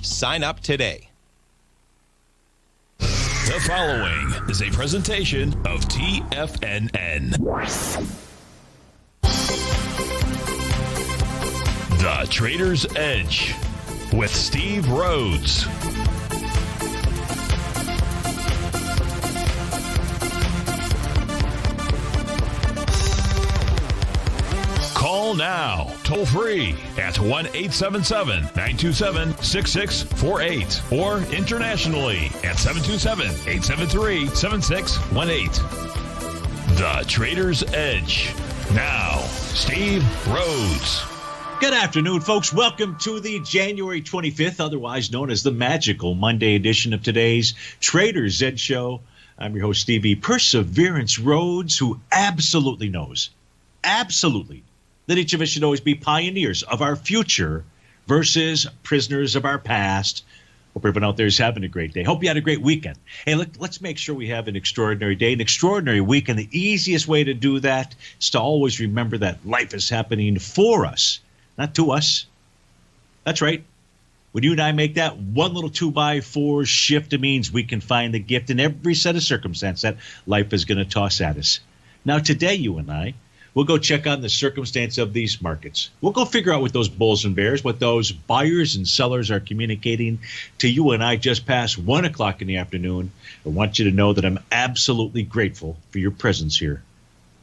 Sign up today. The following is a presentation of TFNN. The Trader's Edge with Steve Rhodes. Call now, toll free at 1-877-927-6648 or internationally at 727-873-7618. The Trader's Edge. Now, Steve Rhodes. Good afternoon, folks. Welcome to the January 25th, otherwise known as the magical Monday edition of today's Trader's Edge Show. I'm your host, Stevie Perseverance Rhodes, who absolutely knows, that each of us should always be pioneers of our future versus prisoners of our past. Hope everyone out there is having a great day. Hope you had a great weekend. Hey, let's make sure we have an extraordinary day, an extraordinary weekend. The easiest way to do that is to always remember that life is happening for us, not to us. That's right. When you and I make that one little 2x4 shift, it means we can find the gift in every set of circumstance that life is going to toss at us. Now, today, you and I, we'll go check on the circumstance of these markets. We'll go figure out what those bulls and bears, what those buyers and sellers are communicating to you and I just past 1 o'clock in the afternoon. I want you to know that I'm absolutely grateful for your presence here.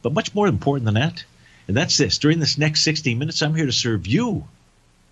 But much more important than that, and that's this. During this next 60 minutes, I'm here to serve you.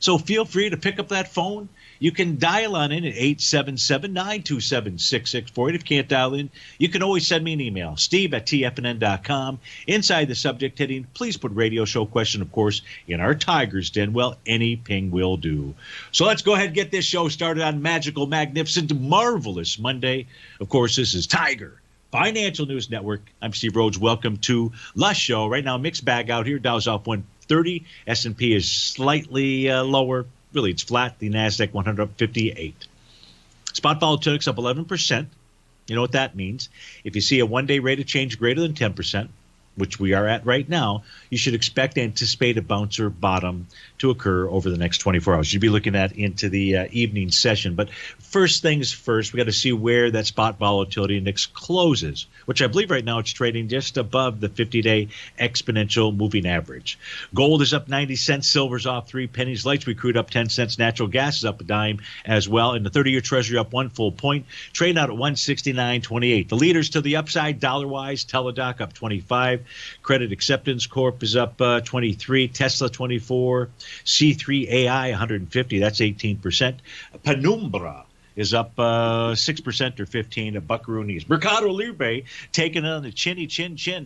So feel free to pick up that phone. You can dial on in at 877-927-6648. If you can't dial in, you can always send me an email, steve@tfnn.com. Inside the subject heading, please put radio show question, of course, in our Tiger's Den. Well, any ping will do. So let's go ahead and get this show started on magical, magnificent, marvelous Monday. Of course, this is Tiger Financial News Network. I'm Steve Rhodes. Welcome to the show. Right now, mixed bag out here. Dow's off 130. S&P is slightly lower. Really, it's flat. The NASDAQ 100 up 58. Spot volatility up 11%. You know what that means. If you see a one-day rate of change greater than 10%, which we are at right now, you should anticipate a bounce or bottom to occur over the next 24 hours. You'd be looking at into the evening session. But first things first, we got to see where that spot volatility index closes, which I believe right now it's trading just above the 50-day exponential moving average. Gold is up 90 cents. Silver's off 3 pennies. Light sweet crude up 10 cents. Natural gas is up a dime as well. And the 30-year Treasury up 1 full point, trading out at 169.28. The leaders to the upside, dollar-wise, Teladoc up 25. Credit Acceptance Corp is up 23. Tesla 24. C3 AI 150. That's 18%. Penumbra is up 6% or 15 at Buckaroonies. Mercado Libre taking on the chin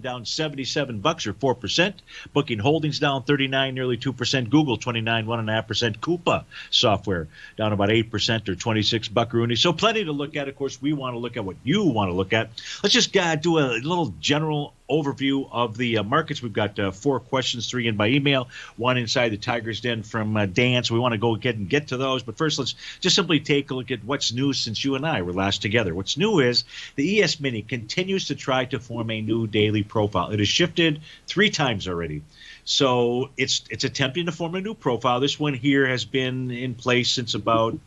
down $77 or 4%. Booking Holdings down 39, nearly 2%. Google 29, 1.5%. Coupa Software down about 8% or 26 Buckaroonies. So plenty to look at. Of course, we want to look at what you want to look at. Let's just do a little general overview of the markets. We've got 4 questions, 3 in by email, 1 inside the Tiger's Den from Dan. So we want to go ahead and get to those. But first, let's just simply take a look at what's new since you and I were last together. What's new is the ES Mini continues to try to form a new daily profile. It has shifted 3 times already. So it's attempting to form a new profile. This one here has been in place since about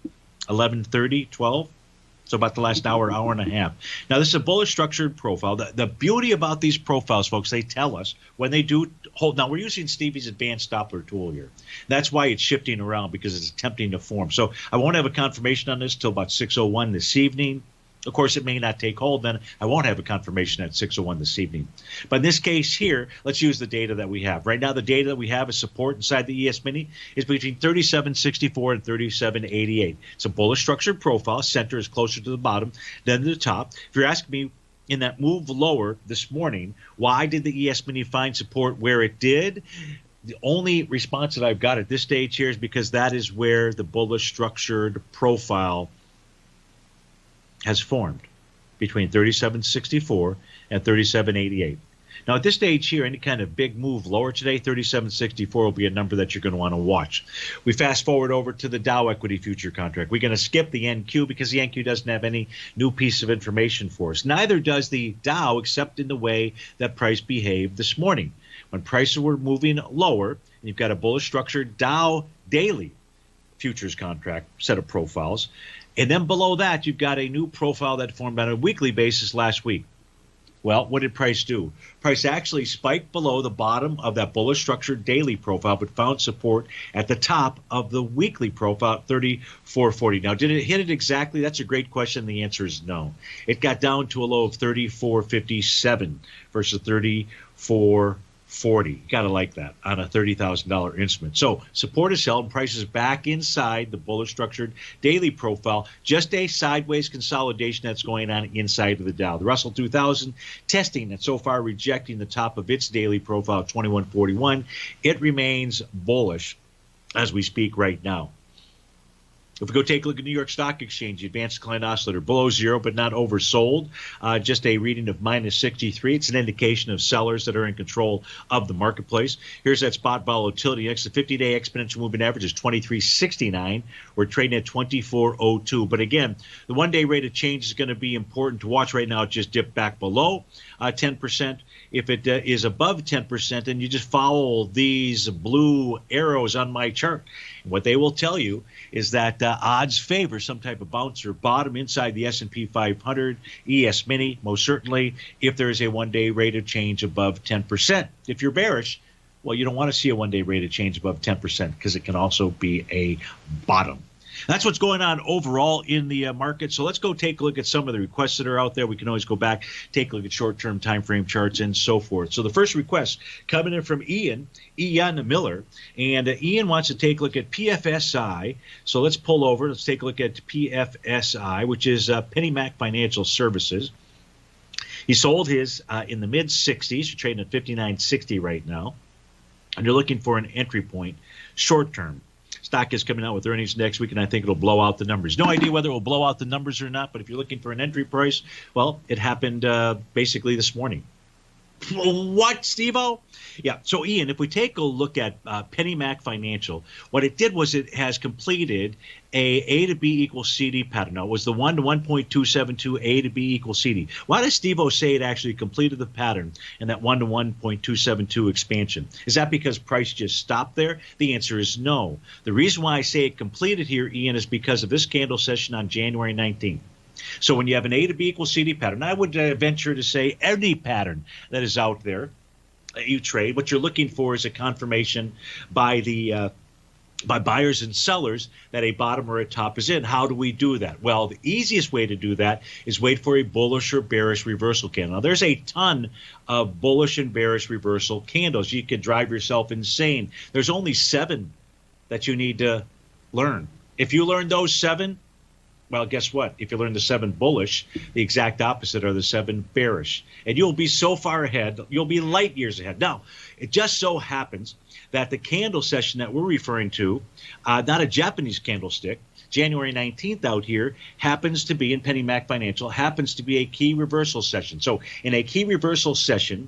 11:30, 12. So about the last hour and a half. Now, this is a bullish structured profile. The beauty about these profiles, folks, they tell us when they do hold. Now, we're using Stevie's advanced Doppler tool here. That's why it's shifting around, because it's attempting to form. So I won't have a confirmation on this till about 6:01 this evening. Of course, it may not take hold. Then I won't have a confirmation at 6:01 this evening. But in this case here, let's use the data that we have. Right now, the data that we have as support inside the ES Mini is between 37.64 and 37.88. It's a bullish structured profile. Center is closer to the bottom than to the top. If you're asking me, in that move lower this morning, why did the ES Mini find support where it did? The only response that I've got at this stage here is because that is where the bullish structured profile has formed, between 37.64 and 37.88. Now, at this stage here, any kind of big move lower today, 37.64 will be a number that you're going to want to watch. We fast forward over to the Dow equity future contract. We're going to skip the NQ because the NQ doesn't have any new piece of information for us. Neither does the Dow, except in the way that price behaved this morning. When prices were moving lower, and you've got a bullish structured Dow daily futures contract set of profiles. And then below that, you've got a new profile that formed on a weekly basis last week. Well, what did price do? Price actually spiked below the bottom of that bullish structured daily profile, but found support at the top of the weekly profile at 34.40. Now, did it hit it exactly? That's a great question. The answer is no. It got down to a low of 34.57 versus 34.40. Gotta like that on a $30,000 instrument. So support is held and prices back inside the bullish structured daily profile. Just a sideways consolidation that's going on inside of the Dow. The Russell 2000 testing and so far rejecting the top of its daily profile 2141. It remains bullish as we speak right now. If we go take a look at New York Stock Exchange, the advanced decline oscillator below zero but not oversold, just a reading of minus 63. It's an indication of sellers that are in control of the marketplace. Here's that spot volatility index. The 50-day exponential moving average is 2369. We're trading at 2402. But again, the one-day rate of change is going to be important to watch right now. It just dipped back below 10%. If it is above 10%, then you just follow these blue arrows on my chart. And what they will tell you is that odds favor some type of bounce or bottom inside the S&P 500, ES Mini, most certainly if there is a one-day rate of change above 10%. If you're bearish, well, you don't want to see a one-day rate of change above 10% because it can also be a bottom. That's what's going on overall in the market. So let's go take a look at some of the requests that are out there. We can always go back, take a look at short-term time frame charts and so forth. So the first request coming in from Ian Miller. And Ian wants to take a look at PFSI. So let's pull over. Let's take a look at PFSI, which is PennyMac Financial Services. He sold his in the mid-60s. You're trading at $59.60 right now. And you're looking for an entry point short-term. Stock is coming out with earnings next week, and I think it'll blow out the numbers. No idea whether it will blow out the numbers or not, but if you're looking for an entry price, well, it happened basically this morning. What, Steve-O? Yeah, so Ian, if we take a look at PennyMac Financial, what it did was it has completed a to B equals CD pattern. Now, it was the 1 to 1.272 A to B equals CD. Why does Steve-O say it actually completed the pattern and that 1 to 1.272 expansion? Is that because price just stopped there? The answer is no. The reason why I say it completed here, Ian, is because of this candle session on January 19th. So when you have an A to B equals CD pattern, I would venture to say any pattern that is out there that you trade, what you're looking for is a confirmation by the by buyers and sellers that a bottom or a top is in. How do we do that? Well, the easiest way to do that is wait for a bullish or bearish reversal candle. Now, there's a ton of bullish and bearish reversal candles. You could drive yourself insane. There's only 7 that you need to learn. If you learn those 7, well, guess what? If you learn the 7 bullish, the exact opposite are the 7 bearish. And you'll be so far ahead, you'll be light years ahead. Now, it just so happens that the candle session that we're referring to, not a Japanese candlestick, January 19th out here, happens to be in PennyMac Financial, happens to be a key reversal session. So in a key reversal session,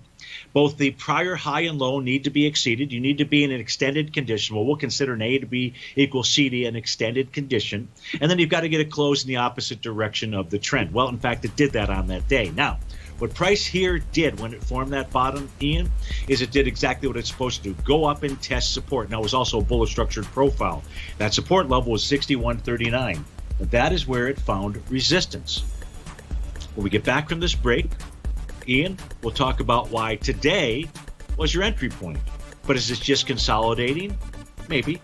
both the prior high and low need to be exceeded. You need to be in an extended condition. Well, we'll consider an A to B equals CD an extended condition. And then you've got to get it closed in the opposite direction of the trend. Well, in fact, it did that on that day. Now, what price here did when it formed that bottom, Ian, is it did exactly what it's supposed to do. Go up and test support. Now, it was also a bullish structured profile. That support level was 61.39. That is where it found resistance. When we get back from this break, Ian, we'll talk about why today was your entry point. But is this just consolidating? Maybe.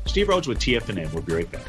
Steve Rhodes with TFNN. We'll be right back.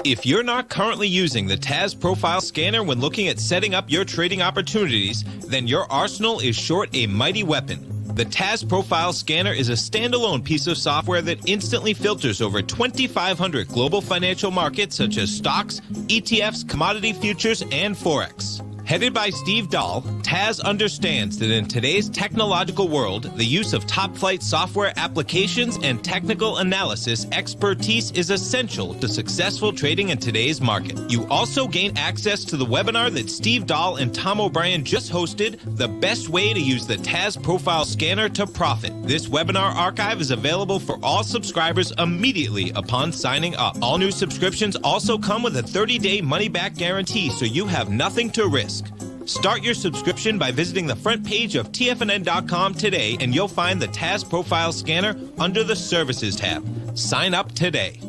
If you're not currently using the TAS Profile Scanner when looking at setting up your trading opportunities, then your arsenal is short a mighty weapon. The TAS Profile Scanner is a standalone piece of software that instantly filters over 2,500 global financial markets such as stocks, ETFs, commodity futures, and Forex. Headed by Steve Dahl, TAS understands that in today's technological world, the use of top-flight software applications and technical analysis expertise is essential to successful trading in today's market. You also gain access to the webinar that Steve Dahl and Tom O'Brien just hosted, The Best Way to Use the TAS Profile Scanner to Profit. This webinar archive is available for all subscribers immediately upon signing up. All new subscriptions also come with a 30-day money-back guarantee, so you have nothing to risk. Start your subscription by visiting the front page of TFNN.com today, and you'll find the TAS Profile Scanner under the Services tab. Sign up today.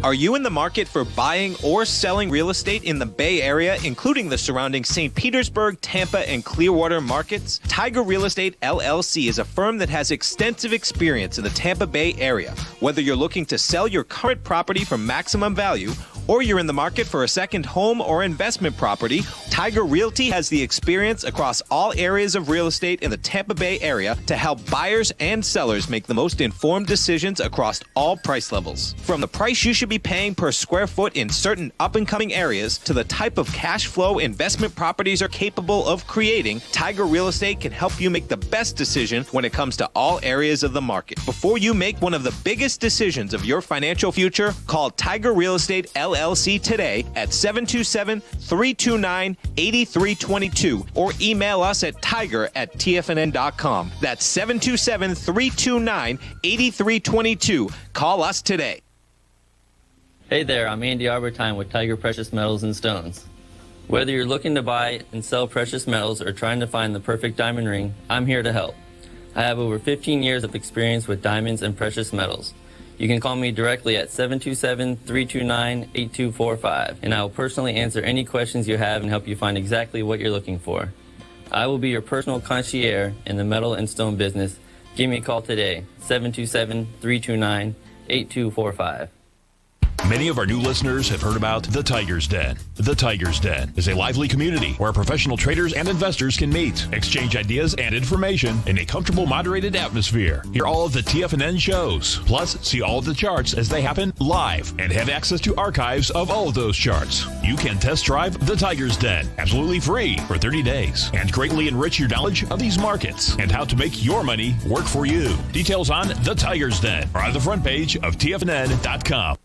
Are you in the market for buying or selling real estate in the Bay Area, including the surrounding St. Petersburg, Tampa, and Clearwater markets? Tiger Real Estate LLC is a firm that has extensive experience in the Tampa Bay area. Whether you're looking to sell your current property for maximum value, or you're in the market for a second home or investment property, Tiger Realty has the experience across all areas of real estate in the Tampa Bay area to help buyers and sellers make the most informed decisions across all price levels. From the price you should be paying per square foot in certain up-and-coming areas to the type of cash flow investment properties are capable of creating, Tiger Real Estate can help you make the best decision when it comes to all areas of the market. Before you make one of the biggest decisions of your financial future, call Tiger Real Estate LLC today at 727-329-8322 or email us at tiger@tfnn.com. That's 727-329-8322. Call us today. Hey there, I'm Andy Arbertine with Tiger Precious Metals and Stones. Whether you're looking to buy and sell precious metals or trying to find the perfect diamond ring, I'm here to help. I have over 15 years of experience with diamonds and precious metals. You can call me directly at 727-329-8245, and I will personally answer any questions you have and help you find exactly what you're looking for. I will be your personal concierge in the metal and stone business. Give me a call today, 727-329-8245. Many of our new listeners have heard about The Tiger's Den. The Tiger's Den is a lively community where professional traders and investors can meet, exchange ideas and information in a comfortable, moderated atmosphere. Hear all of the TFNN shows, plus see all of the charts as they happen live and have access to archives of all of those charts. You can test drive The Tiger's Den absolutely free for 30 days and greatly enrich your knowledge of these markets and how to make your money work for you. Details on The Tiger's Den are on the front page of TFNN.com.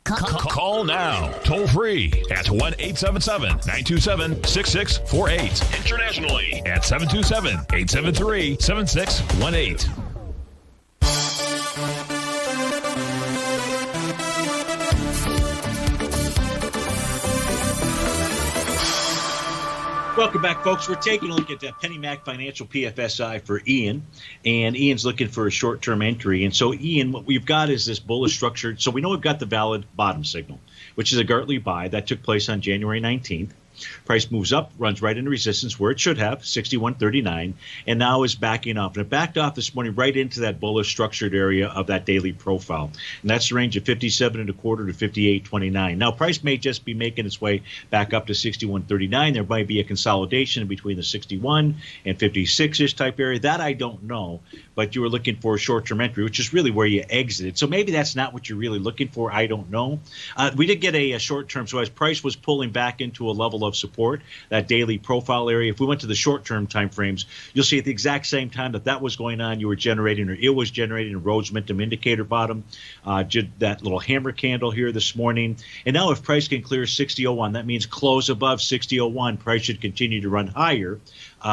Call now, toll free at 1-877-927-6648. Internationally at 727-873-7618. Welcome back, folks. We're taking a look at PennyMac Financial PFSI for Ian, and Ian's looking for a short-term entry. And so, Ian, what we've got is this bullish structure. So we know we've got the valid bottom signal, which is a Gartley buy. That took place on January 19th. Price moves up, runs right into resistance where it should have, 61.39, and now is backing off. And it backed off this morning right into that bullish structured area of that daily profile. And that's the range of 57.25 to 58.29. Now, price may just be making its way back up to 61.39. There might be a consolidation between the 61 and 56-ish type area. That I don't know. But you were looking for a short-term entry, which is really where you exited. So maybe that's not what you're really looking for. I don't know. We did get a short-term. So as price was pulling back into a level of support, that daily profile area, if we went to the short-term time frames, you'll see at the exact same time that was going on, you were generating, or it was generating, a Rhodes momentum indicator bottom, that little hammer candle here this morning. And now if price can clear 60.01, that means close above 60.01, price should continue to run higher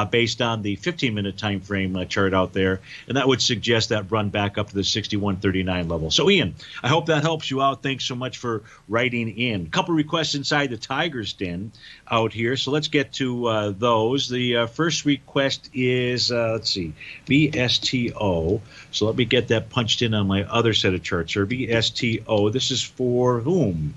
based on the 15-minute time frame chart out there. And that would suggest that run back up to the 61.39 level. So, Ian, I hope that helps you out. Thanks so much for writing in. A couple requests inside the Tiger's Den out here. So let's get to those. The first request is, let's see, BSTO. So let me get that punched in on my other set of charts here. BSTO. This is for whom?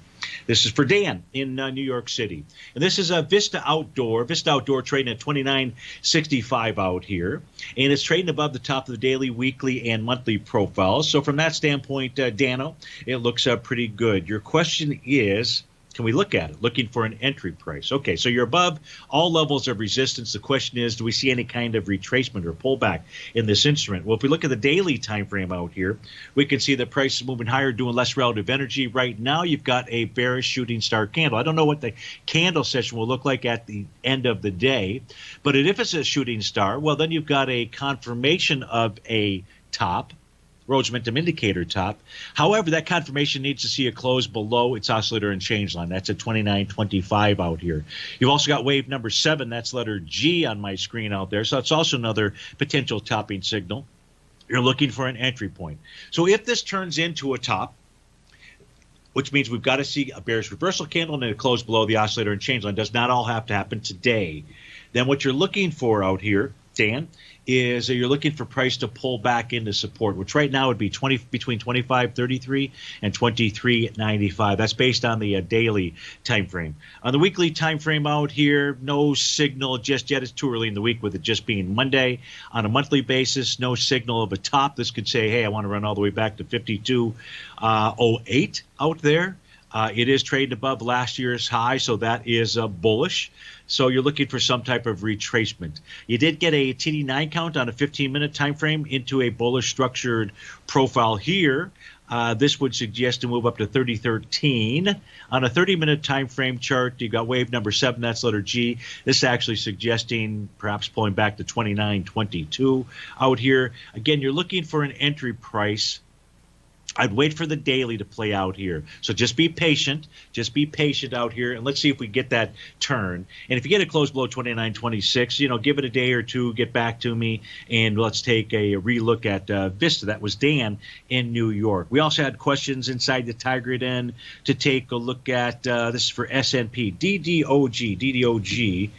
This is for Dan in New York City. And this is a Vista Outdoor. Vista Outdoor trading at 29.65 out here. And it's trading above the top of the daily, weekly, and monthly profiles. So from that standpoint, Dano, it looks pretty good. Your question is, can we look at it? Looking for an entry price. Okay, so you're above all levels of resistance. The question is, do we see any kind of retracement or pullback in this instrument? Well, if we look at the daily time frame out here, we can see the price is moving higher, doing less relative energy. Right now, you've got a bearish shooting star candle. I don't know what the candle session will look like at the end of the day, but if it's a shooting star, well, then you've got a confirmation of a top, Rhodes momentum indicator top. However, that confirmation needs to see a close below its oscillator and change line. That's at 29.25 out here. You've also got wave number 7. That's letter G on my screen out there. So that's also another potential topping signal. You're looking for an entry point. So if this turns into a top, which means we've got to see a bearish reversal candle and then a close below the oscillator and change line. Does not all have to happen today. Then what you're looking for out here, Dan, is you're looking for price to pull back into support, which right now would be between 25.33 and 23.95. That's based on the daily time frame. On the weekly time frame out here, no signal just yet. It's too early in the week with it just being Monday. On a monthly basis, no signal of a top. This could say, hey, I want to run all the way back to 52.08 out there. It is trading above last year's high, so that is bullish. So you're looking for some type of retracement. You did get a TD9 count on a 15-minute time frame into a bullish structured profile here. This would suggest to move up to 3013. On a 30-minute time frame chart, you've got wave number 7, that's letter G. This is actually suggesting perhaps pulling back to 2922 out here. Again, you're looking for an entry price. I'd wait for the daily to play out here. So just be patient. Just be patient out here, and let's see if we get that turn. And if you get a close below 29.26, give it a day or two, get back to me, and let's take a relook at Vista. That was Dan in New York. We also had questions inside the Tiger Den to take a look at. This is for S&P. DDOG.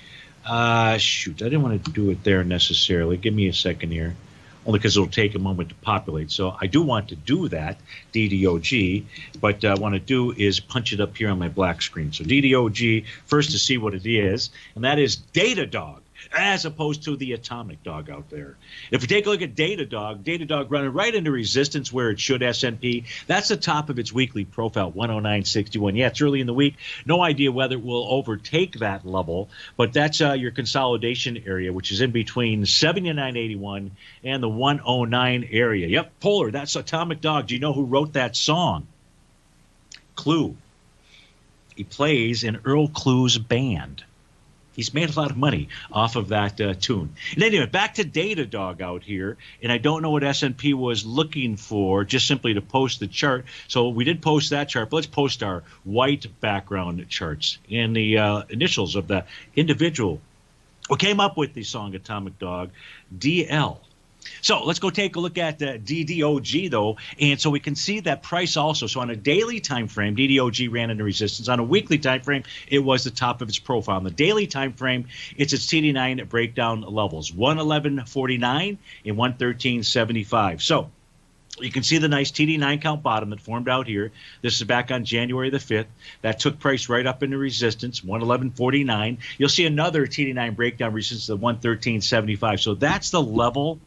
Shoot, I didn't want to do it there necessarily. Give me a second here. Only because it'll take a moment to populate. So I do want to do that, DDOG, but what I want to do is punch it up here on my black screen. So DDOG, first to see what it is, and that is Datadog, as opposed to the Atomic Dog out there. If we take a look at Datadog running right into resistance where it should, S&P. That's the top of its weekly profile, 109.61. Yeah, it's early in the week. No idea whether it will overtake that level, but that's your consolidation area, which is in between 79.81 and the 109 area. Yep, Polar, that's Atomic Dog. Do you know who wrote that song? Clue. He plays in Earl Clue's band. He's made a lot of money off of that tune. And anyway, back to Datadog out here, and I don't know what S&P was looking for, just simply to post the chart. So we did post that chart, but let's post our white background charts and the initials of the individual who came up with the song Atomic Dog, DL. So let's go take a look at DDOG, though, and so we can see that price also. So on a daily time frame, DDOG ran into resistance. On a weekly time frame, it was the top of its profile. On the daily time frame, it's its TD9 breakdown levels, 111.49 and 113.75. So you can see the nice TD9 count bottom that formed out here. This is back on January the 5th. That took price right up into resistance, 111.49. You'll see another TD9 breakdown resistance of 113.75. So that's the level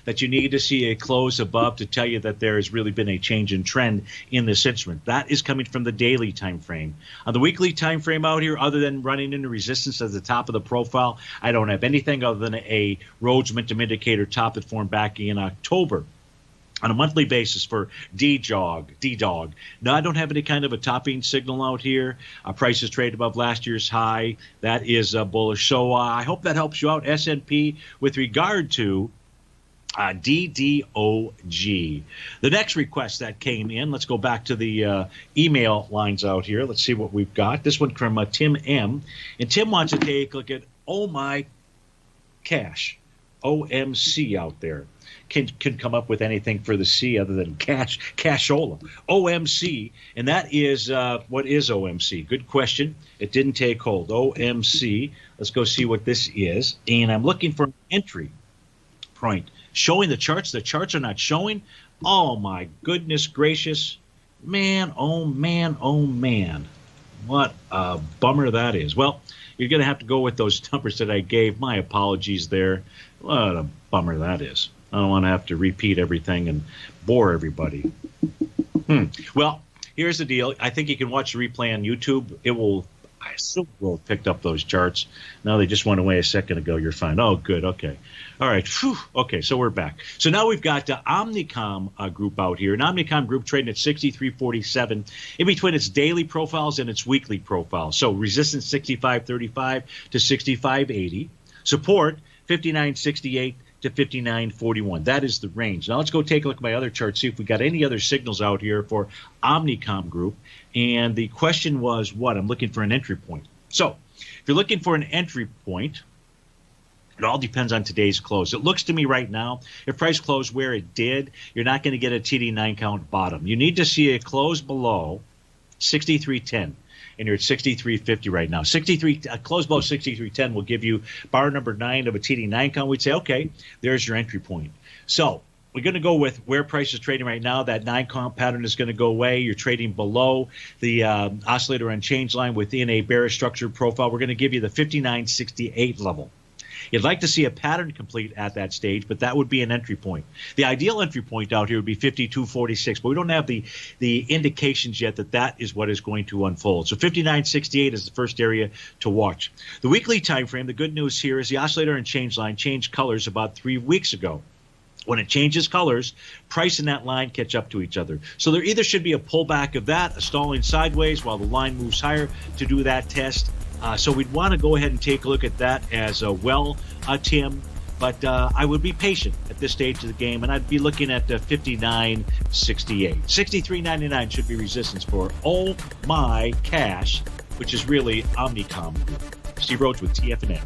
that you need to see a close above to tell you that there has really been a change in trend in this instrument. That is coming from the daily time frame. On the weekly time frame out here, other than running into resistance at the top of the profile, I don't have anything other than a Rhodes momentum indicator top that formed back in October. On a monthly basis for D-Dog. No, I don't have any kind of a topping signal out here. Price is traded above last year's high. That is bullish. So I hope that helps you out, S&P, with regard to DDOG. The next request that came in, let's go back to the email lines out here. Let's see what we've got. This one from Tim M. And Tim wants to take a look at Oh My Cash, OMC out there. Can come up with anything for the C other than cashola. OMC, and that is, what is OMC? Good question. It didn't take hold. OMC, let's go see what this is. And I'm looking for an entry point. Showing the charts. The charts are not showing. Oh, my goodness gracious. Man, oh, man, oh, man. What a bummer that is. Well, you're going to have to go with those numbers that I gave. My apologies there. What a bummer that is. I don't want to have to repeat everything and bore everybody. Well, here's the deal. I think you can watch the replay on YouTube. It will, I assume, will have picked up those charts. No, they just went away a second ago. You're fine. Oh, good. Okay. All right. Whew. Okay, so we're back. So now we've got the Omnicom group out here. An Omnicom group trading at 63.47 in between its daily profiles and its weekly profiles. So resistance 65.35 to 65.80. Support 59.68 to 59.41. That is the range. Now let's go take a look at my other chart, see if we got any other signals out here for Omnicom Group. And the question was what? I'm looking for an entry point. So if you're looking for an entry point, it all depends on today's close. It looks to me right now, if price closed where it did, you're not going to get a TD9 count bottom. You need to see a close below 63.10. And you're at 63.50 right now. 63 close below 63.10 will give you bar number 9 of a TD9 count. We'd say, okay, there's your entry point. So we're going to go with where price is trading right now. That 9 count pattern is going to go away. You're trading below the oscillator and change line within a bearish structured profile. We're going to give you the 59.68 level. You'd like to see a pattern complete at that stage, but that would be an entry point. The ideal entry point out here would be 52.46, but we don't have the indications yet that that is what is going to unfold. So 59.68 is the first area to watch. The weekly time frame, the good news here is the oscillator and change line changed colors about 3 weeks ago. When it changes colors, price and that line catch up to each other. So there either should be a pullback of that, a stalling sideways while the line moves higher to do that test. So we'd want to go ahead and take a look at that as well, Tim. But I would be patient at this stage of the game, and I'd be looking at 59.68. 63.99 should be resistance for Oh My Cash, which is really Omnicom. Steve Rhodes with TFNN.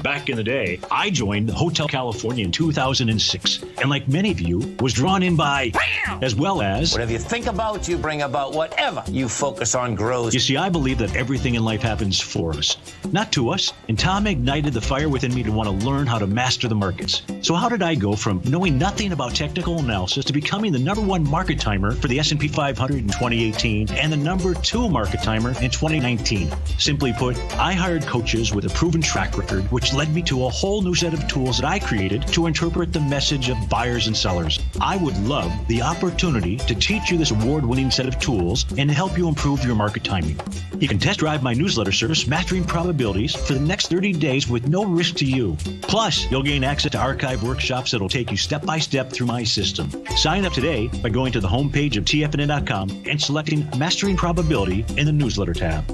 Back in the day, I joined Hotel California in 2006, and like many of you, was drawn in by, as well as, whatever you think about, you bring about. Whatever you focus on grows. You see, I believe that everything in life happens for us, not to us, and Tom ignited the fire within me to want to learn how to master the markets. So how did I go from knowing nothing about technical analysis to becoming the #1 market timer for the S&P 500 in 2018 and the #2 market timer in 2019? Simply put, I hired coaches with a proven track record, which led me to a whole new set of tools that I created to interpret the message of buyers and sellers. I would love the opportunity to teach you this award-winning set of tools and to help you improve your market timing. You can test drive my newsletter service, Mastering Probabilities, for the next 30 days with no risk to you. Plus, you'll gain access to archive workshops that'll take you step by step through my system. Sign up today by going to the homepage of TFNN.com and selecting Mastering Probability in the newsletter tab.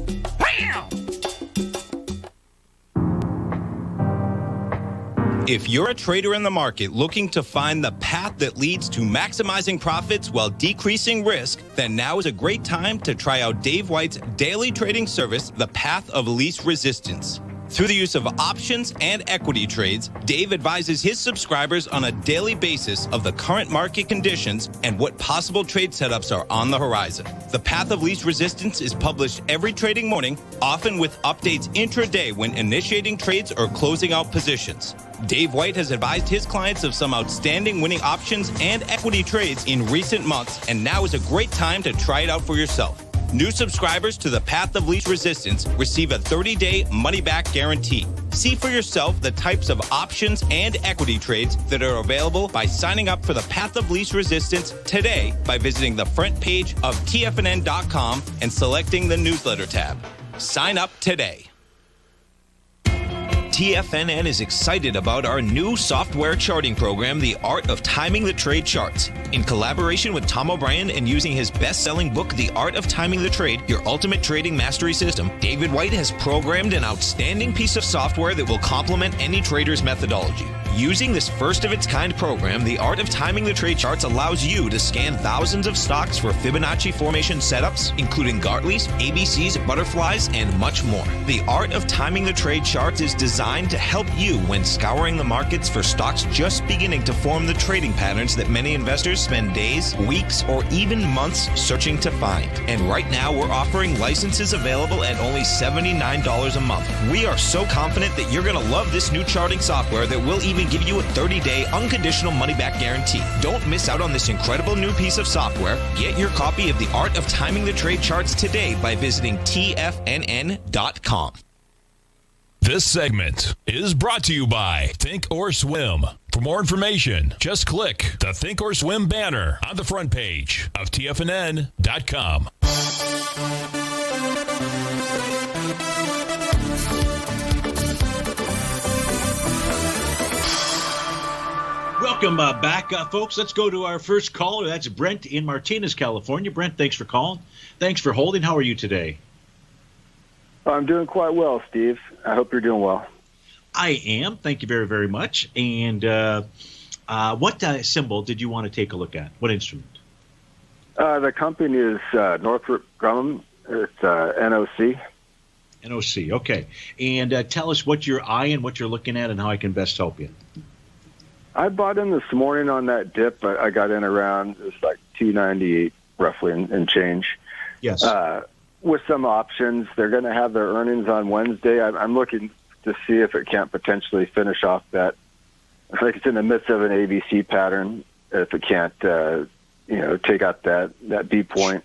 If you're a trader in the market looking to find the path that leads to maximizing profits while decreasing risk, then now is a great time to try out Dave White's daily trading service, The Path of Least Resistance. Through the use of options and equity trades, Dave advises his subscribers on a daily basis of the current market conditions and what possible trade setups are on the horizon. The Path of Least Resistance is published every trading morning, often with updates intraday when initiating trades or closing out positions. Dave White has advised his clients of some outstanding winning options and equity trades in recent months, and now is a great time to try it out for yourself. New subscribers to the Path of Least Resistance receive a 30-day money-back guarantee. See for yourself the types of options and equity trades that are available by signing up for the Path of Least Resistance today by visiting the front page of TFNN.com and selecting the newsletter tab. Sign up today. TFNN is excited about our new software charting program, The Art of Timing the Trade Charts. In collaboration with Tom O'Brien and using his best-selling book, The Art of Timing the Trade, Your Ultimate Trading Mastery System, David White has programmed an outstanding piece of software that will complement any trader's methodology. Using this first-of-its-kind program, The Art of Timing the Trade Charts allows you to scan thousands of stocks for Fibonacci formation setups, including Gartley's, ABC's, butterflies, and much more. The Art of Timing the Trade Charts is designed to help you when scouring the markets for stocks just beginning to form the trading patterns that many investors spend days, weeks, or even months searching to find. And right now, we're offering licenses available at only $79 a month. We are so confident that you're going to love this new charting software that will even give you a 30-day unconditional money-back guarantee. Don't miss out on this incredible new piece of software. Get your copy of The Art of Timing the Trade Charts today by visiting TFNN.com. This segment is brought to you by Think or Swim. For more information, just click the Think or Swim banner on the front page of TFNN.com. Welcome back, folks. Let's go to our first caller. That's Brent in Martinez, California. Brent, thanks for calling. Thanks for holding. How are you today? I'm doing quite well, Steve. I hope you're doing well. I am. Thank you very, very much. And what symbol did you want to take a look at? What instrument? The company is Northrop Grumman. It's NOC. NOC. Okay. And tell us what you're eyeing, what you're looking at, and how I can best help you. I bought in this morning on that dip. I got in around, it's like 298 roughly and change. Yes. With some options. They're going to have their earnings on Wednesday. I'm looking to see if it can't potentially finish off that. I think it's in the midst of an ABC pattern. If it can't, take out that B point.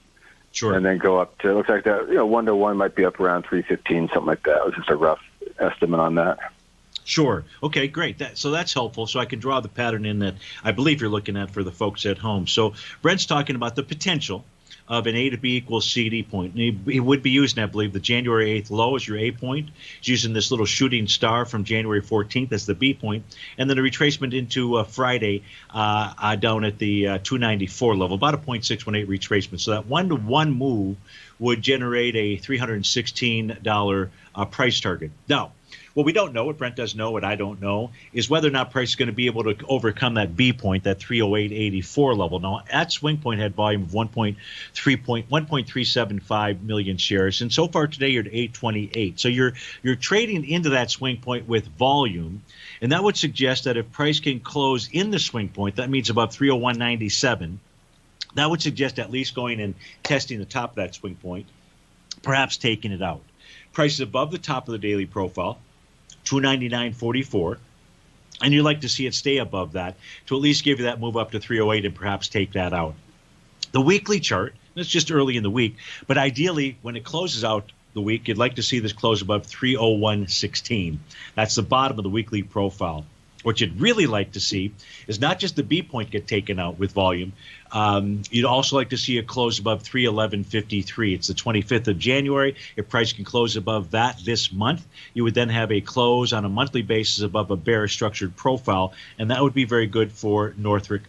Sure. And then go up to, it looks like that, 1-to-1 might be up around 315, something like that. It was just a rough estimate on that. Sure. Okay, great. So that's helpful. So I can draw the pattern in that I believe you're looking at for the folks at home. So Brent's talking about the potential of an A to B equals CD point. And he would be using, I believe, the January 8th low as your A point. He's using this little shooting star from January 14th as the B point, and then a retracement into Friday down at the 294 level, about a 0.618 retracement. So that 1-to-1 move would generate a $316 price target. Now, what we don't know, what Brent does know, what I don't know, is whether or not price is going to be able to overcome that B point, that 308.84 level. Now, that swing point had volume of 1.375 million shares, and so far today you're at 828. So you're trading into that swing point with volume, and that would suggest that if price can close in the swing point, that means above 301.97. That would suggest at least going and testing the top of that swing point, perhaps taking it out. Price is above the top of the daily profile, 299.44, and you'd like to see it stay above that to at least give you that move up to 308 and perhaps take that out. The weekly chart, it's just early in the week, but ideally when it closes out the week, you'd like to see this close above 301.16. That's the bottom of the weekly profile. What you'd really like to see is not just the B point get taken out with volume. You'd also like to see a close above 311.53. It's the 25th of January. If price can close above that this month, you would then have a close on a monthly basis above a bearish structured profile, and that would be very good for Northrop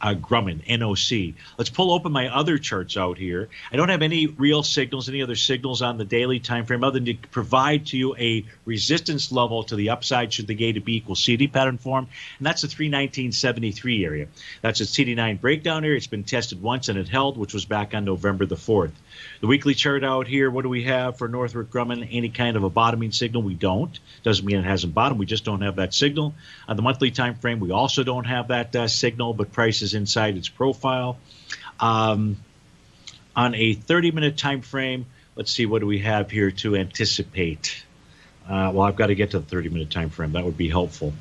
Grumman, NOC. Let's pull open my other charts out here. I don't have any real signals, any other signals on the daily time frame other than to provide to you a resistance level to the upside should the A to B equal CD pattern form, and that's the 319.73 area. That's a CD9 breakdown area. It's been tested once and it held, which was back on November the 4th. The weekly chart out here, what do we have for Northrop Grumman? Any kind of a bottoming signal? We don't. Doesn't mean it hasn't bottomed. We just don't have that signal. On the monthly time frame, we also don't have that signal, but price is inside its profile. On a 30-minute time frame, let's see, what do we have here to anticipate? Well, I've got to get to the 30-minute time frame. That would be helpful.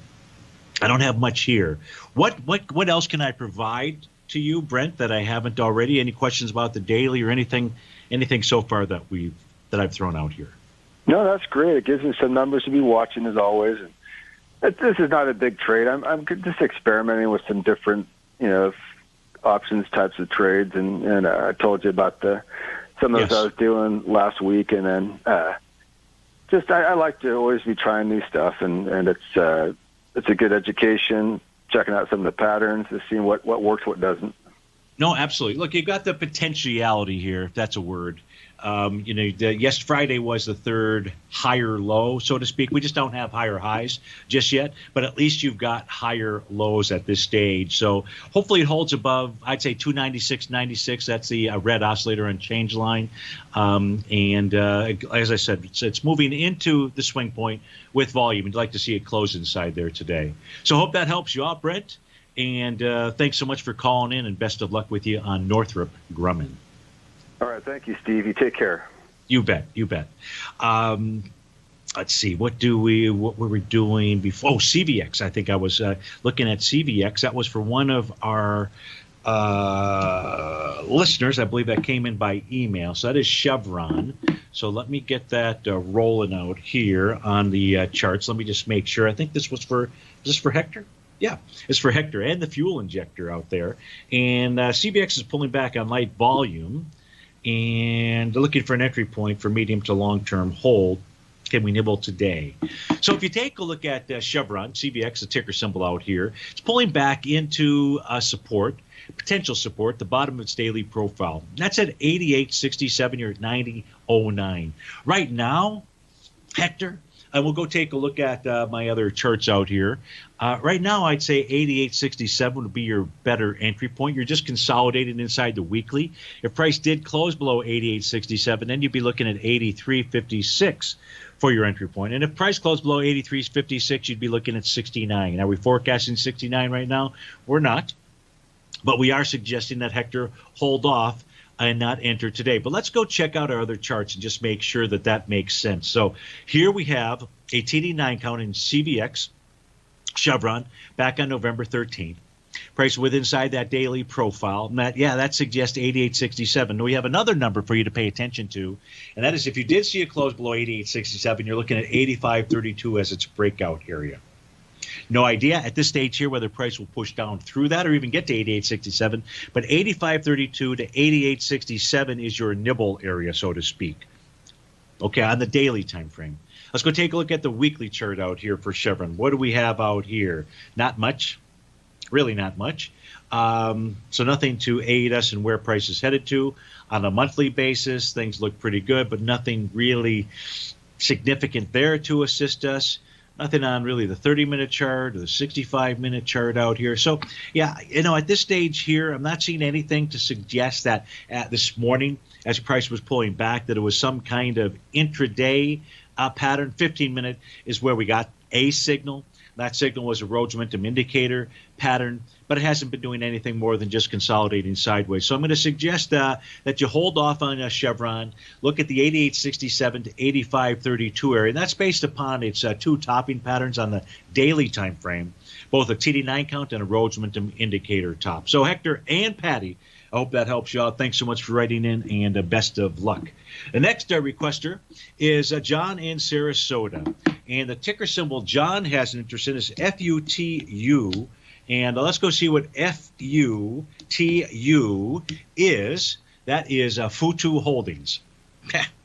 I don't have much here. What else can I provide to you, Brent, that I haven't already? Any questions about the daily or anything so far that I've thrown out here? No, that's great. It gives me some numbers to be watching as always. And this is not a big trade. I'm just experimenting with some different, options types of trades, and I told you about some of those I was doing last week, and then I like to always be trying new stuff, and it's a good education, checking out some of the patterns, to seeing what works, what doesn't. No, absolutely. Look, you've got the potentiality here, if that's a word. Yes, Friday was the third higher low, so to speak. We just don't have higher highs just yet, but at least you've got higher lows at this stage. So hopefully it holds above, I'd say 296.96. That's the red oscillator and change line. As I said, it's moving into the swing point with volume. You'd like to see it close inside there today. So hope that helps you out, Brent. And thanks so much for calling in, and best of luck with you on Northrop Grumman. All right. Thank you, Steve. You take care. You bet. Let's see. What were we doing before? Oh, CVX. I think I was looking at CVX. That was for one of our listeners. I believe that came in by email. So that is Chevron. So let me get that rolling out here on the charts. Let me just make sure. I think this was for Hector? Yeah, it's for Hector and the fuel injector out there. And CVX is pulling back on light volume and looking for an entry point for medium to long-term hold. Can we nibble today? So if you take a look at Chevron, CVX, the ticker symbol out here, it's pulling back into potential support, the bottom of its daily profile. That's at 88.67. You're at 90.09. Right now, Hector, And we'll go take a look at my other charts out here. Right now, I'd say 88.67 would be your better entry point. You're just consolidating inside the weekly. If price did close below 88.67, then you'd be looking at 83.56 for your entry point. And if price closed below 83.56, you'd be looking at 69. Are we forecasting 69 right now? We're not. But we are suggesting that Hector hold off and not enter today. But let's go check out our other charts and just make sure that that makes sense. So here we have a TD9 count in CVX, Chevron, back on November 13th. Price with inside that daily profile. And that suggests 88.67. Now we have another number for you to pay attention to, and that is if you did see a close below 88.67, you're looking at 85.32 as its breakout area. No idea at this stage here whether price will push down through that or even get to 88.67, but 85.32 to 88.67 is your nibble area, so to speak. Okay, on the daily time frame. Let's go take a look at the weekly chart out here for Chevron. What do we have out here? Not much. Really not much. So nothing to aid us in where price is headed to. On a monthly basis, things look pretty good, but nothing really significant there to assist us. Nothing on really the 30-minute chart or the 65-minute chart out here. So, yeah, at this stage here, I'm not seeing anything to suggest that this morning, as price was pulling back, that it was some kind of intraday pattern. 15-minute is where we got a signal. That signal was a Rhodes momentum indicator pattern, but it hasn't been doing anything more than just consolidating sideways. So I'm going to suggest that you hold off on Chevron, look at the 88.67 to 85.32 area, and that's based upon its two topping patterns on the daily time frame, both a TD9 count and a Rhodes momentum indicator top. So Hector and Patty, I hope that helps you out. Thanks so much for writing in, and best of luck. The next requester is John in Sarasota. And the ticker symbol John has an interest in is FUTU. And let's go see what FUTU is. That is Futu Holdings.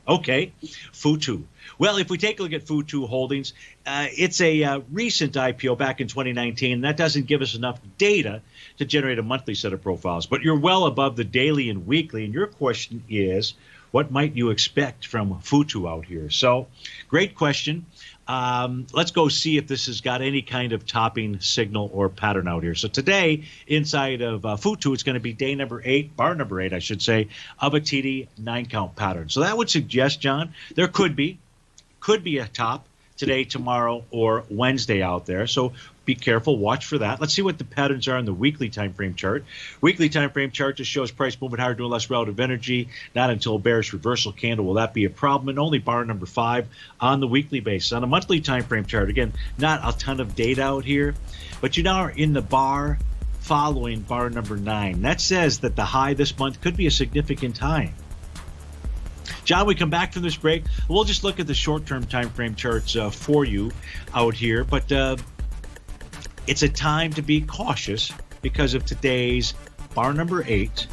Okay, Futu. Well, if we take a look at Futu Holdings, it's a recent IPO back in 2019. And that doesn't give us enough data to generate a monthly set of profiles. But you're well above the daily and weekly. And your question is, what might you expect from Futu out here? So, great question. Let's go see if this has got any kind of topping signal or pattern out here. So today, inside of Futu, it's going to be day number 8, bar number 8, I should say, of a TD9 count pattern. So that would suggest, John, there could be a top today, tomorrow, or Wednesday out there. So be careful. Watch for that. Let's see what the patterns are on the weekly time frame chart. Weekly time frame chart just shows price moving higher, doing less relative energy. Not until a bearish reversal candle will that be a problem, and only bar number 5 on the weekly basis. On a monthly time frame chart, again, not a ton of data out here, but you now are in the bar following bar number 9. That says that the high this month could be a significant high. John, we come back from this break. We'll just look at the short-term time frame charts for you out here, but it's a time to be cautious because of today's bar number 8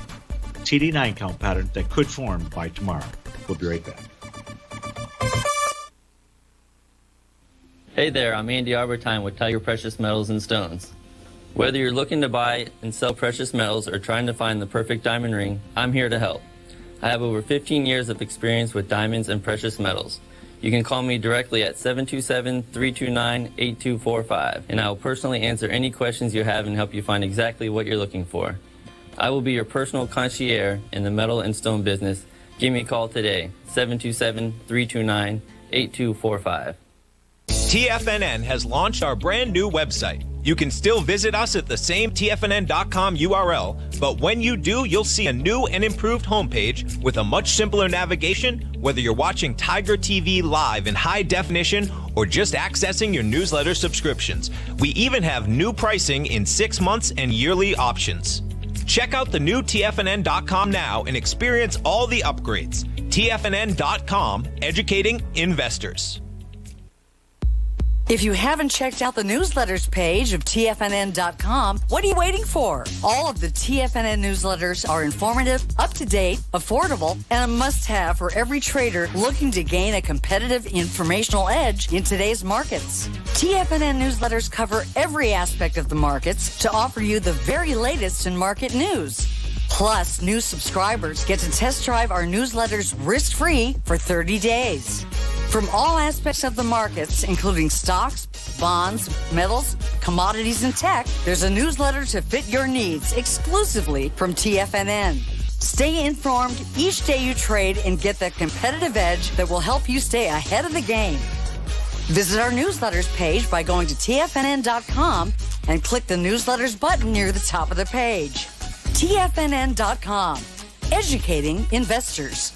TD9 count pattern that could form by tomorrow. We'll be right back. Hey there, I'm Andy Arbertine with Tiger Precious Metals and Stones. Whether you're looking to buy and sell precious metals or trying to find the perfect diamond ring, I'm here to help. I have over 15 years of experience with diamonds and precious metals. You can call me directly at 727-329-8245, and I will personally answer any questions you have and help you find exactly what you're looking for. I will be your personal concierge in the metal and stone business. Give me a call today, 727-329-8245. TFNN has launched our brand new website. You can still visit us at the same TFNN.com URL, but when you do, you'll see a new and improved homepage with a much simpler navigation, whether you're watching Tiger TV live in high definition or just accessing your newsletter subscriptions. We even have new pricing in 6 months and yearly options. Check out the new TFNN.com now and experience all the upgrades. TFNN.com, educating investors. If you haven't checked out the newsletters page of TFNN.com, what are you waiting for? All of the TFNN newsletters are informative, up-to-date, affordable, and a must-have for every trader looking to gain a competitive informational edge in today's markets. TFNN newsletters cover every aspect of the markets to offer you the very latest in market news. Plus, new subscribers get to test drive our newsletters risk-free for 30 days. From all aspects of the markets, including stocks, bonds, metals, commodities, and tech, there's a newsletter to fit your needs exclusively from TFNN. Stay informed each day you trade and get that competitive edge that will help you stay ahead of the game. Visit our newsletters page by going to TFNN.com and click the newsletters button near the top of the page. TFNN.com, educating investors.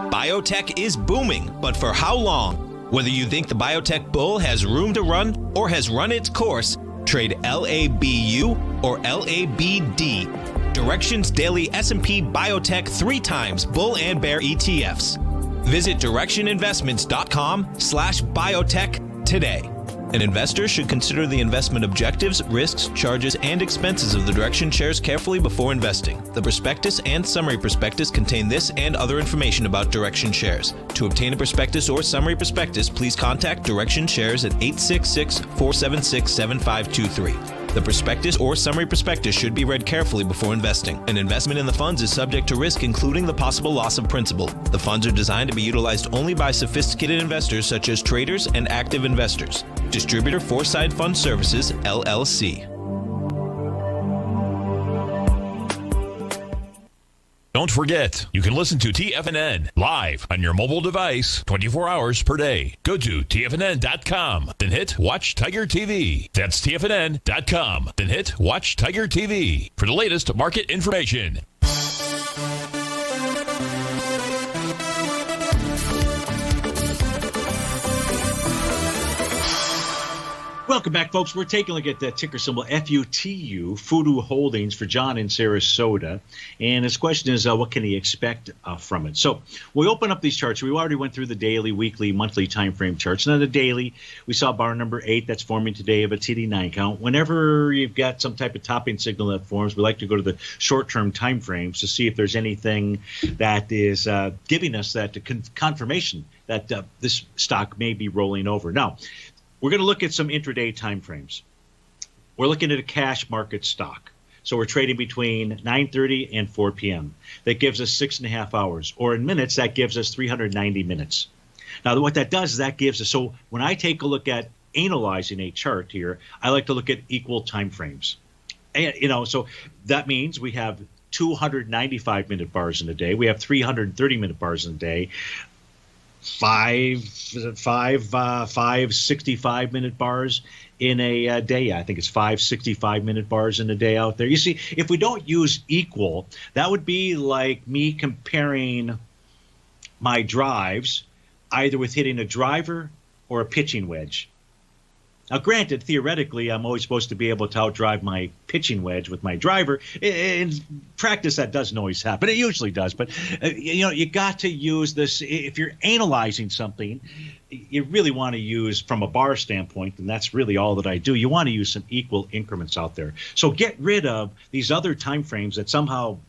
Biotech is booming, but for how long? Whether you think the biotech bull has room to run or has run its course, trade LABU or LABD. Direction's daily S&P Biotech 3 times bull and bear ETFs. Visit directioninvestments.com/biotech today. An investor should consider the investment objectives, risks, charges, and expenses of the Direction shares carefully before investing. The prospectus and summary prospectus contain this and other information about Direction shares. To obtain a prospectus or summary prospectus, please contact Direction shares at 866-476-7523. The prospectus or summary prospectus should be read carefully before investing. An investment in the funds is subject to risk, including the possible loss of principal. The funds are designed to be utilized only by sophisticated investors such as traders and active investors. Distributor Foreside Fund Services, LLC. Don't forget, you can listen to TFNN live on your mobile device 24 hours per day. Go to TFNN.com, then hit Watch Tiger TV. That's TFNN.com, then hit Watch Tiger TV for the latest market information. Welcome back, folks. We're taking a look at the ticker symbol FUTU, Futu Holdings, for John in Sarasota. And his question is, what can he expect from it? So we open up these charts. We already went through the daily, weekly, monthly time frame charts. Now the daily, we saw bar number 8 that's forming today of a TD9 count. Whenever you've got some type of topping signal that forms, we like to go to the short-term time frames to see if there's anything that is giving us that confirmation that this stock may be rolling over. Now, we're going to look at some intraday time frames. We're looking at a cash market stock. So we're trading between 9:30 and 4 p.m. That gives us 6.5 hours. Or in minutes, that gives us 390 minutes. Now, what that does is that gives us, so when I take a look at analyzing a chart here, I like to look at equal time frames. And, so that means we have 295-minute bars in a day. We have 330-minute bars in a day. 565-minute bars in a day. I think it's 565-minute bars in a day out there. You see, if we don't use equal, that would be like me comparing my drives either with hitting a driver or a pitching wedge. Now, granted, theoretically, I'm always supposed to be able to outdrive my pitching wedge with my driver. In practice, that doesn't always happen. It usually does. But, you got to use this. If you're analyzing something, you really want to use, from a bar standpoint, and that's really all that I do, you want to use some equal increments out there. So get rid of these other time frames that somehow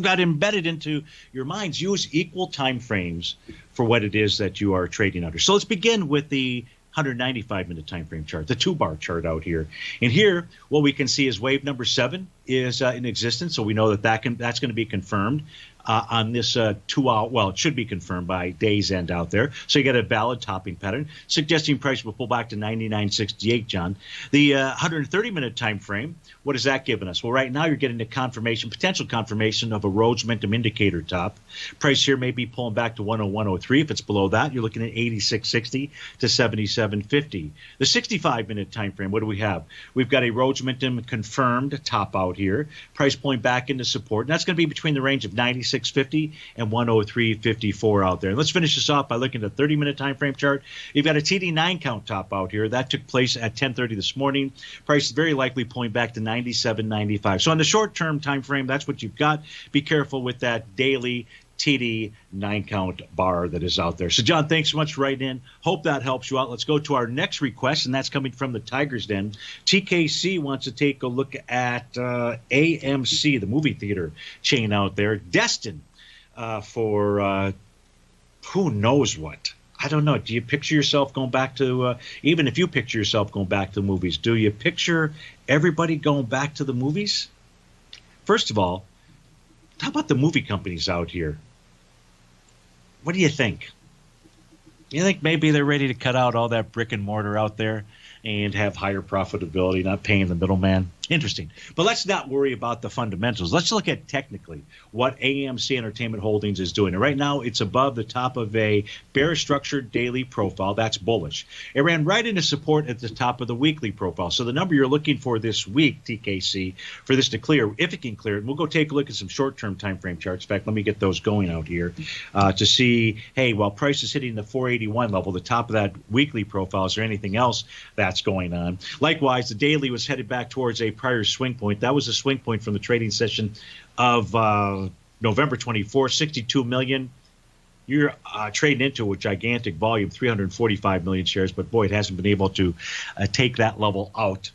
got embedded into your minds. Use equal time frames for what it is that you are trading under. So let's begin with the 195-minute time frame chart, the 2-bar chart out here. And here, what we can see is wave number 7 is in existence, so we know that's going to be confirmed on this 2-hour. Well, it should be confirmed by day's end out there. So you get a valid topping pattern, suggesting price will pull back to 99.68, John. The 130-minute time frame, what is that giving us? Well, right now you're getting a potential confirmation of a Rhodes momentum indicator top. Price here may be pulling back to 101.03. If it's below that, you're looking at 86.60 to 77.50. The 65-minute time frame, what do we have? We've got a Rhodes momentum confirmed top out here. Price pulling back into support, and that's going to be between the range of 96.50 and 103.54 out there. And let's finish this off by looking at the 30-minute time frame chart. You've got a TD9 count top out here. That took place at 10:30 this morning. Price is very likely pulling back to 97.95. So on the short-term time frame, that's what you've got. Be careful with that daily TD 9-count bar that is out there. So, John, thanks so much for writing in. Hope that helps you out. Let's go to our next request, and that's coming from the Tigers Den. TKC wants to take a look at AMC, the movie theater chain out there, destined for who knows what. I don't know. Do you picture yourself going back to, even if you picture yourself going back to the movies, do you picture everybody going back to the movies? First of all, how about the movie companies out here? What do you think? You think maybe they're ready to cut out all that brick and mortar out there and have higher profitability, not paying the middleman? Interesting. But let's not worry about the fundamentals. Let's look at technically what AMC Entertainment Holdings is doing. And right now, it's above the top of a bearish structured daily profile. That's bullish. It ran right into support at the top of the weekly profile. So the number you're looking for this week, TKC, for this to clear, if it can clear it, we'll go take a look at some short-term time frame charts. In fact, let me get those going out here to see, hey, while price is hitting the 481 level, the top of that weekly profile, is there anything else that's going on? Likewise, the daily was headed back towards a prior swing point. That was a swing point from the trading session of November 24, 62 million. You're trading into a gigantic volume, 345 million shares, but boy, it hasn't been able to take that level out.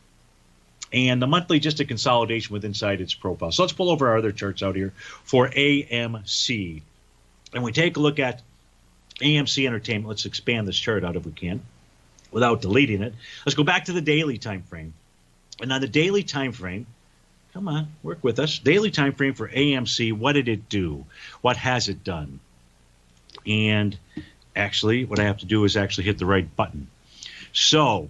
And the monthly, just a consolidation with inside its profile. So let's pull over our other charts out here for AMC. And we take a look at AMC Entertainment. Let's expand this chart out if we can without deleting it. Let's go back to the daily time frame. And on the daily time frame, come on, work with us. Daily time frame for AMC, what did it do? What has it done? And actually, what I have to do is actually hit the right button. So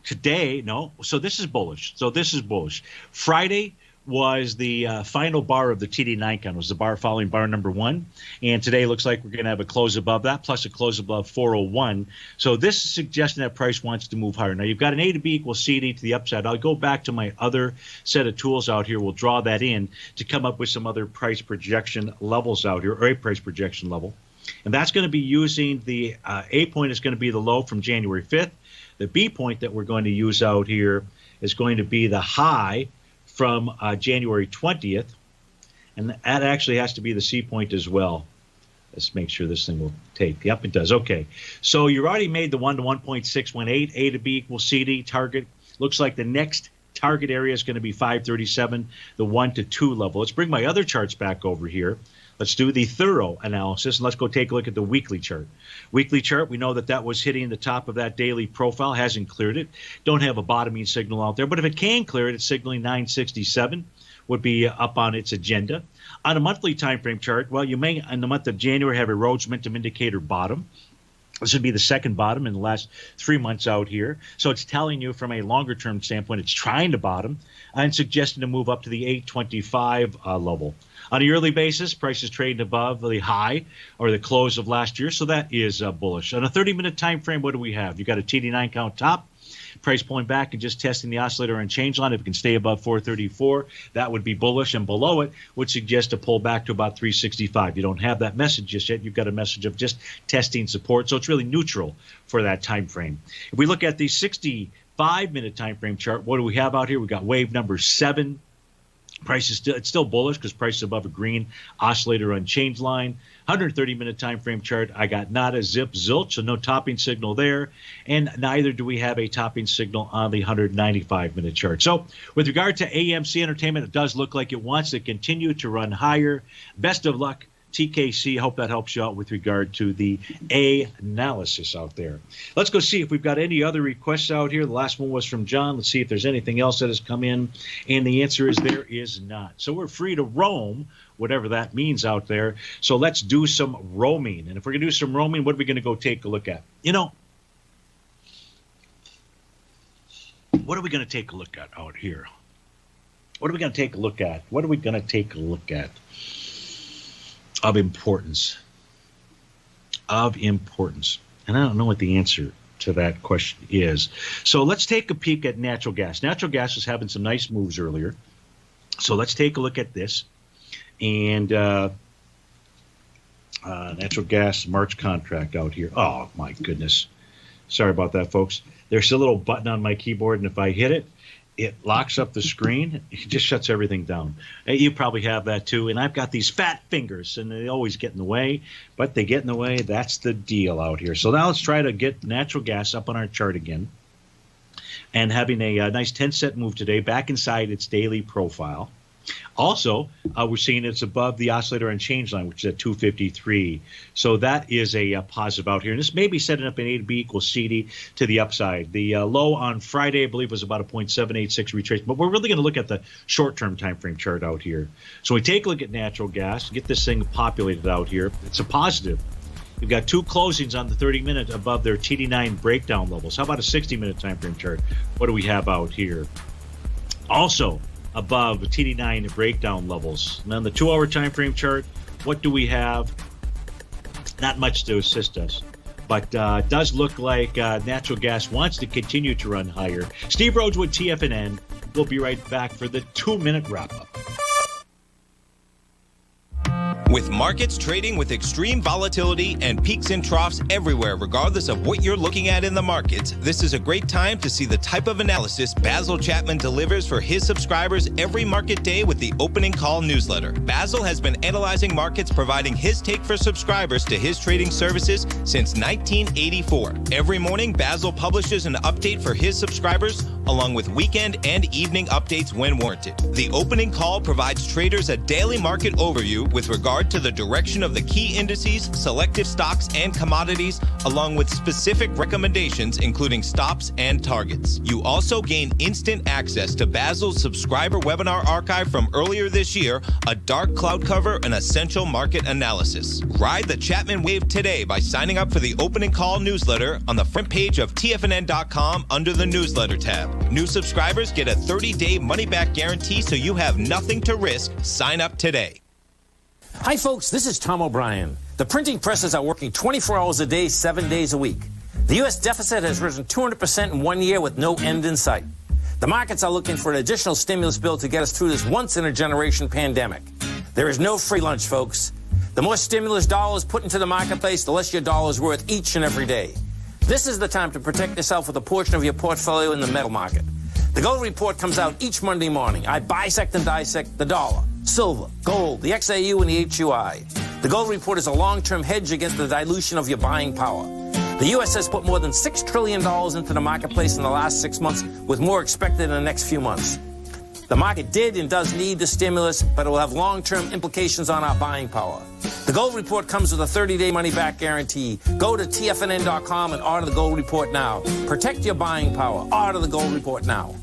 today, so this is bullish. Friday was the final bar of the TD9 count. It was the bar following bar number 1. And today looks like we're going to have a close above that, plus a close above 401. So this is suggesting that price wants to move higher. Now, you've got an A to B equals CD to the upside. I'll go back to my other set of tools out here. We'll draw that in to come up with some other price projection levels out here, or a price projection level. And that's going to be using the A point is going to be the low from January 5th. The B point that we're going to use out here is going to be the high from January 20th, and that actually has to be the C point as well. Let's make sure this thing will take. Yep, it does. Okay, so you already made the 1 to 1.618. A to B equals CD target. Looks like the next target area is going to be 537, the 1 to 2 level. Let's bring my other charts back over here. Let's do the thorough analysis, and let's go take a look at the weekly chart. Weekly chart, we know that was hitting the top of that daily profile, hasn't cleared it. Don't have a bottoming signal out there, but if it can clear it, it's signaling 967 would be up on its agenda. On a monthly time frame chart, well, you may, in the month of January, have a Rhodes momentum indicator bottom. This would be the second bottom in the last 3 months out here. So it's telling you from a longer-term standpoint, it's trying to bottom and suggesting to move up to the 825 level. On a yearly basis, price is trading above the high or the close of last year, so that is bullish. On a 30-minute time frame, what do we have? You've got a TD9 count top, price pulling back and just testing the oscillator and change line. If it can stay above 434, that would be bullish, and below it would suggest a pull back to about 365. You don't have that message just yet. You've got a message of just testing support, so it's really neutral for that time frame. If we look at the 65-minute time frame chart, what do we have out here? We've got wave number 7. Price is still bullish because price is above a green oscillator unchanged line. 130-minute time frame chart, I got nada, zip, zilch, so no topping signal there, and neither do we have a topping signal on the 195-minute chart. So with regard to AMC Entertainment, it does look like it wants to continue to run higher. Best of luck, TKC. Hope that helps you out with regard to the analysis out there. Let's go see if we've got any other requests out here. The last one was from John. Let's see if there's anything else that has come in. And the answer is there is not. So we're free to roam, whatever that means out there. So let's do some roaming. And if we're going to do some roaming, what are we going to go take a look at? What are we going to take a look at out here? What are we going to take a look at? What are we going to take a look at? Of importance. And I don't know what the answer to that question is. So let's take a peek at natural gas. Natural gas was having some nice moves earlier. So let's take a look at this. And natural gas March contract out here. Oh, my goodness. Sorry about that, folks. There's a little button on my keyboard, and if I hit it, it locks up the screen. It just shuts everything down. You probably have that too. And I've got these fat fingers, and they always get in the way. But they get in the way. That's the deal out here. So now let's try to get natural gas up on our chart again. And having a nice 10-cent move today back inside its daily profile. Also, we're seeing it's above the oscillator and change line, which is at 253. So that is a positive out here. And this may be setting up an A to B equals CD to the upside. The low on Friday, I believe, was about a 0.786 retracement. But we're really going to look at the short-term time frame chart out here. So we take a look at natural gas, get this thing populated out here. It's a positive. You've got two closings on the 30-minute above their TD9 breakdown levels. How about a 60-minute time frame chart? What do we have out here? Also above TD9 breakdown levels. And on the 2-hour time frame chart, what do we have? Not much to assist us. But it does look like natural gas wants to continue to run higher. Steve Rhodes with TFNN. We'll be right back for the 2-minute wrap-up. With markets trading with extreme volatility and peaks and troughs everywhere, regardless of what you're looking at in the markets, this is a great time to see the type of analysis Basil Chapman delivers for his subscribers every market day with the Opening Call newsletter. Basil has been analyzing markets, providing his take for subscribers to his trading services since 1984. Every morning, Basil publishes an update for his subscribers, along with weekend and evening updates when warranted. The Opening Call provides traders a daily market overview with regard to the direction of the key indices, selective stocks, and commodities, along with specific recommendations, including stops and targets. You also gain instant access to Basil's subscriber webinar archive from earlier this year, a dark cloud cover, and essential market analysis. Ride the Chapman wave today by signing up for the Opening Call newsletter on the front page of TFNN.com under the newsletter tab. New subscribers get a 30-day money-back guarantee, so you have nothing to risk. Sign up today. Hi, folks. This is Tom O'Brien. The printing presses are working 24 hours a day, 7 days a week. The U.S. deficit has risen 200% in 1 year with no end in sight. The markets are looking for an additional stimulus bill to get us through this once-in-a-generation pandemic. There is no free lunch, folks. The more stimulus dollars put into the marketplace, the less your dollar is worth each and every day. This is the time to protect yourself with a portion of your portfolio in the metal market. The Gold Report comes out each Monday morning. I bisect and dissect the dollar, silver, gold, the XAU, and the HUI. The Gold Report is a long-term hedge against the dilution of your buying power. The U.S. has put more than $6 trillion into the marketplace in the last 6 months, with more expected in the next few months. The market did and does need the stimulus, but it will have long-term implications on our buying power. The Gold Report comes with a 30-day money-back guarantee. Go to TFNN.com and order the Gold Report now. Protect your buying power. Order the Gold Report now.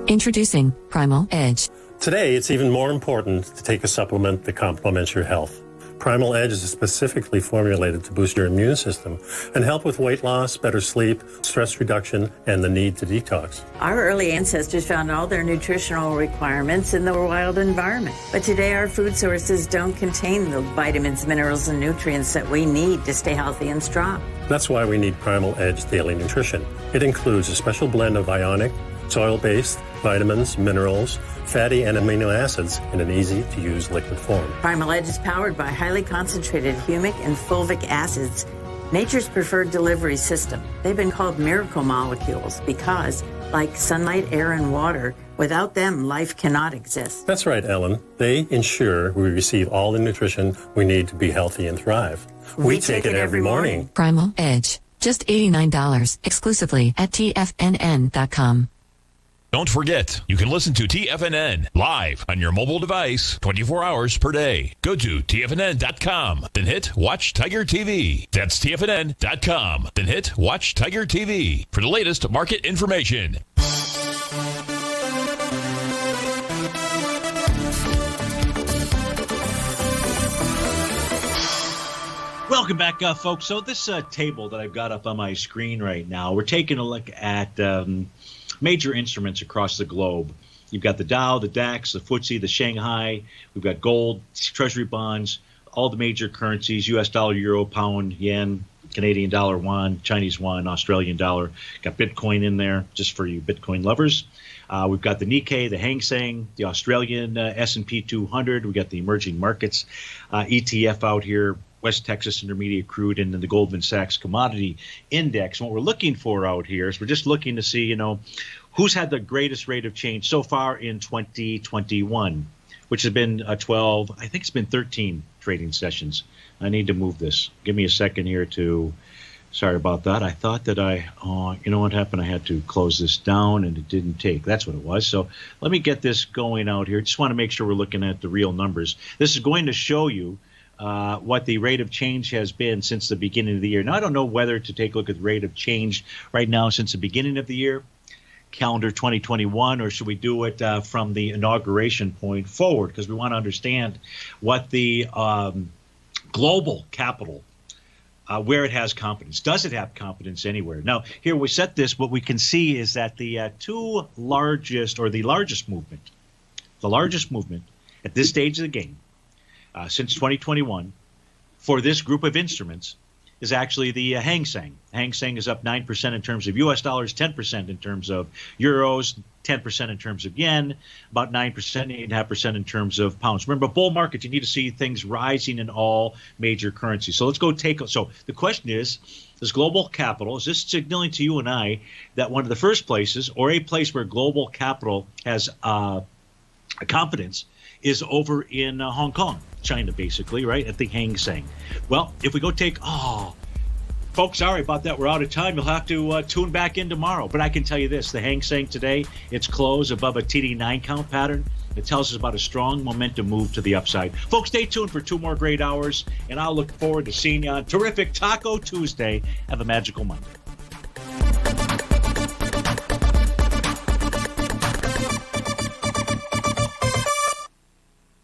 Introducing Primal Edge. Today, it's even more important to take a supplement that complements your health. Primal Edge is specifically formulated to boost your immune system and help with weight loss, better sleep, stress reduction, and the need to detox. Our early ancestors found all their nutritional requirements in the wild environment. But today, our food sources don't contain the vitamins, minerals, and nutrients that we need to stay healthy and strong. That's why we need Primal Edge Daily Nutrition. It includes a special blend of ionic, soil-based, vitamins, minerals, fatty and amino acids in an easy-to-use liquid form. Primal Edge is powered by highly concentrated humic and fulvic acids, nature's preferred delivery system. They've been called miracle molecules because, like sunlight, air, and water, without them, life cannot exist. That's right, Ellen. They ensure we receive all the nutrition we need to be healthy and thrive. We take it every morning. Primal Edge. Just $89 exclusively at TFNN.com. Don't forget, you can listen to TFNN live on your mobile device 24 hours per day. Go to TFNN.com, then hit Watch Tiger TV. That's TFNN.com, then hit Watch Tiger TV for the latest market information. Welcome back, folks. So this table that I've got up on my screen right now, we're taking a look at major instruments across the globe. You've got the Dow, the DAX, the FTSE, the Shanghai. We've got gold, treasury bonds, all the major currencies, U.S. dollar, euro, pound, yen, Canadian dollar, yuan, Chinese yuan, Australian dollar. Got Bitcoin in there just for you Bitcoin lovers. We've got the Nikkei, the Hang Seng, the Australian S&P 200. We've got the emerging markets ETF out here, West Texas Intermediate Crude, and then the Goldman Sachs Commodity Index. And what we're looking for out here is we're just looking to see, who's had the greatest rate of change so far in 2021, which has been 12, I think it's been 13 trading sessions. I need to move this. Give me a second here to Sorry about that. I thought that you know what happened? I had to close this down and it didn't take. That's what it was. So let me get this going out here. Just want to make sure we're looking at the real numbers. This is going to show you what the rate of change has been since the beginning of the year. Now, I don't know whether to take a look at the rate of change right now since the beginning of the year, calendar 2021, or should we do it from the inauguration point forward? Because we want to understand what the global capital where it has confidence. Does it have confidence anywhere? Now, here we set this. What we can see is that the largest movement at this stage of the game since 2021 for this group of instruments is actually the Hang Seng. Hang Seng is up 9% in terms of U.S. dollars, 10% in terms of euros, 10% in terms of yen, about 9%, 8.5% in terms of pounds. Remember, bull market, you need to see things rising in all major currencies. So let's go so the question is global capital, is this signaling to you and I that one of the first places or a place where global capital has confidence is over in Hong Kong, China, basically, right, at the Hang Seng? Well, if we go folks, sorry about that. We're out of time. You'll have to tune back in tomorrow. But I can tell you this, the Hang Seng today, it's closed above a TD9 count pattern. It tells us about a strong momentum move to the upside. Folks, stay tuned for 2 more great hours, and I'll look forward to seeing you on terrific Taco Tuesday. Have a magical Monday.